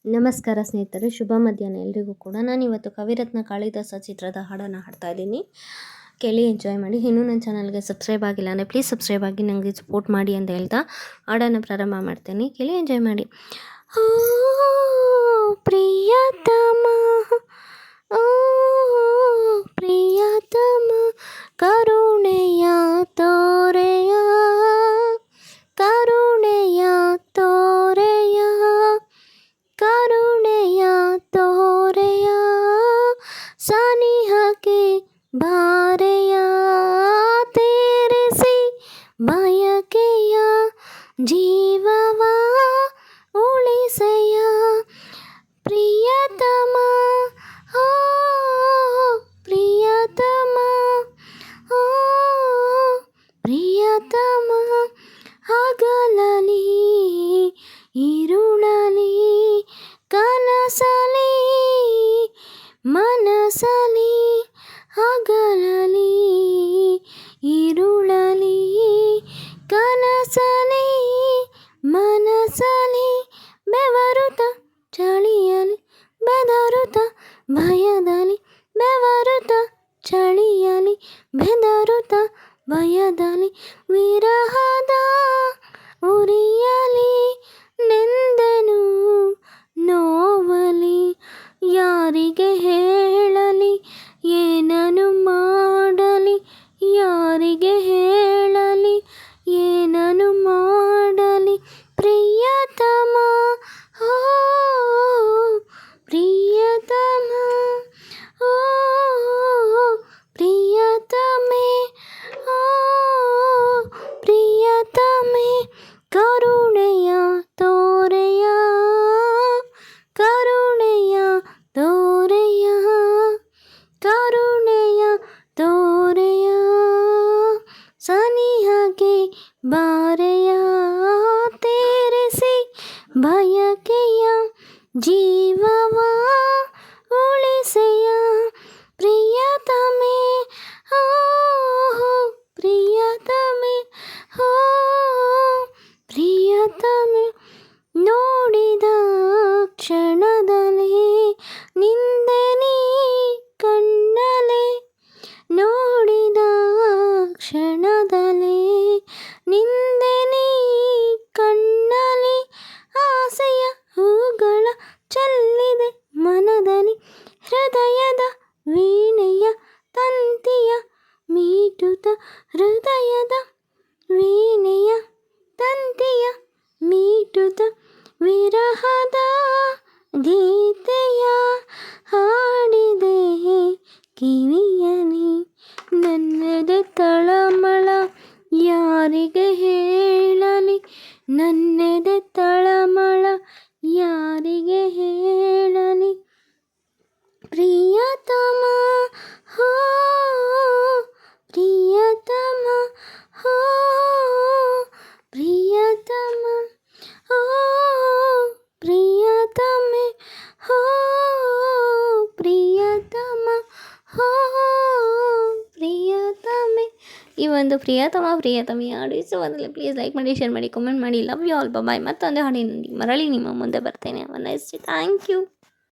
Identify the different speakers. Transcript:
Speaker 1: ನಮಸ್ಕಾರ ಸ್ನೇಹಿತರೆ, ಶುಭ ಮಧ್ಯಾಹ್ನ ಎಲ್ರಿಗೂ ಕೂಡ. ನಾನಿವತ್ತು ಕವಿರತ್ನ ಕಾಳಿದಾಸ ಚಿತ್ರದ ಹಾಡನ್ನು ಹಾಡ್ತಾ ಇದ್ದೀನಿ. ಕೇಳಿ ಎಂಜಾಯ್ ಮಾಡಿ. ಇನ್ನೂ ನನ್ನ ಚಾನಲ್ಗೆ ಸಬ್ಸ್ಕ್ರೈಬ್ ಆಗಿಲ್ಲ ಅಂದರೆ ಪ್ಲೀಸ್ ಸಬ್ಸ್ಕ್ರೈಬ್ ಆಗಿ ನನಗೆ ಸಪೋರ್ಟ್ ಮಾಡಿ ಅಂತ ಹೇಳ್ತಾ ಹಾಡನ್ನು ಪ್ರಾರಂಭ ಮಾಡ್ತೀನಿ. ಕೇಳಿ ಎಂಜಾಯ್ ಮಾಡಿ. ಓ ಪ್ರಿಯತಮ, ಓ ಪ್ರಿಯತಮ, ಕರುಣೆಯ ತೋರೆಯ, ಕರುಣೆಯ ತೋರೆಯ, ಕರುಣೆಯ ತೋರೆಯ, ಸನಿಹಕ್ಕೆ ಬಾರೆಯ, ತೇರಿಸಿ ಬಯಕೆಯ ಜೀವವ ಉಳಿಸೆಯ. ಪ್ರಿಯತಮ, ಓ ಪ್ರಿಯತಮ, ಓ ಪ್ರಿಯತಮ, ಹಗಲಲಿ ಇರುಳಲಿ, ಕನಸಲಿ ಮನಸಲಿ, ಹಗಲಲಿ ಇರುಳಲಿ, ಕನಸಲಿ ಮನಸಲಿ, ಬೆವರುತ ಚಳಿಯಲಿ ಬೆದರುತ ಭಯದಲ್ಲಿ, ಬೆವರುತ ಚಳಿಯಲಿ ಬೆದರುತ ಭಯದಲ್ಲಿ, ವಿರಹದ ಉರಿಯಲಿ ನೆಂದೆನು ನೋವಲಿ, ಯಾರಿಗೆ ಹೇಳಲಿ ಏನನು ಮಾಡಲಿ, ಯಾರಿಗೆ ಹೇಳಲಿ ಏನನು ಮಾಡಲಿ. ಪ್ರಿಯತಮ, ಓ ಪ್ರಿಯತಮ, ಓ ಪ್ರಿಯತಮೆ, ಓ ಪ್ರಿಯತಮೆ, ಕರುಣೆಯ ತೋರೆಯ, ಕರುಣೆಯ ತೋರೆಯ, ಕರುಣೆಯ ತೋರೆಯ, ಸನಿಹಕ್ಕೆ ಬಾರೆಯ, ತೇರಿಸಿ ಬಯಕೆಯ ಜೀವವ ಉಳಿಸೆಯ. ಪ್ರಿಯತಮೆ, ಓ ಪ್ರಿಯತಮೆ, ಓ ಪ್ರಿಯತಮೆ, ನೋಡಿದ ಕ್ಷಣದಲ್ಲಿ ನಿಂದೆ ನೀ ಕಣ್ಣಲೆ, ನೋಡಿದ ಕ್ಷಣದಲ್ಲಿ ನಿಂದೆ ನೀ ಕಣ್ಣಲಿ, ಆಸೆಯ ಹೂಗಳ ಚೆಲ್ಲಿದೆ ಮನದಲ್ಲಿ, ಹೃದಯದ ವೀಣೆಯ ತಂತಿಯ ಮೀಟುತ, ಹೃದಯದ ವೀಣೆಯ ತಂತಿಯ ಮೀಟುತ, ವಿರಹದ ಗೀತೆಯ ಹಾಡಿದೆ ಕಿವಿಯಲಿ, ನನ್ನೆದೆ ತಳಮಳ ಯಾರಿಗೆ ಹೇಳಲಿ, ನನ್ನೆದೆ ತಳಮಳ ಯಾರಿಗೆ ಹೇಳಲಿ. ಪ್ರಿಯತಮ, ಓ ಪ್ರಿಯತಮ, ಓ ಪ್ರಿಯತಮ, ಓ ಪ್ರಿಯತಮೆ, ಓ ಪ್ರಿಯತಮ, ಓ ಪ್ರಿಯತಮೆ. ಈ ಒಂದು ಪ್ರಿಯತಮ ಪ್ರಿಯತಮೆ ಹಾಡು ಇಷ್ಟವಾದಲ್ಲಿ ಪ್ಲೀಸ್ ಲೈಕ್ ಮಾಡಿ, ಶೇರ್ ಮಾಡಿ, ಕಮೆಂಟ್ ಮಾಡಿ. Love you all. ಬಾಯ್. ಮತ್ತೊಂದು ಹಾಡಿನೊಂದಿಗೆ ಮರಳಿ ನಿಮ್ಮ ಮುಂದೆ ಬರ್ತೇನೆ. Nice day. Thank you.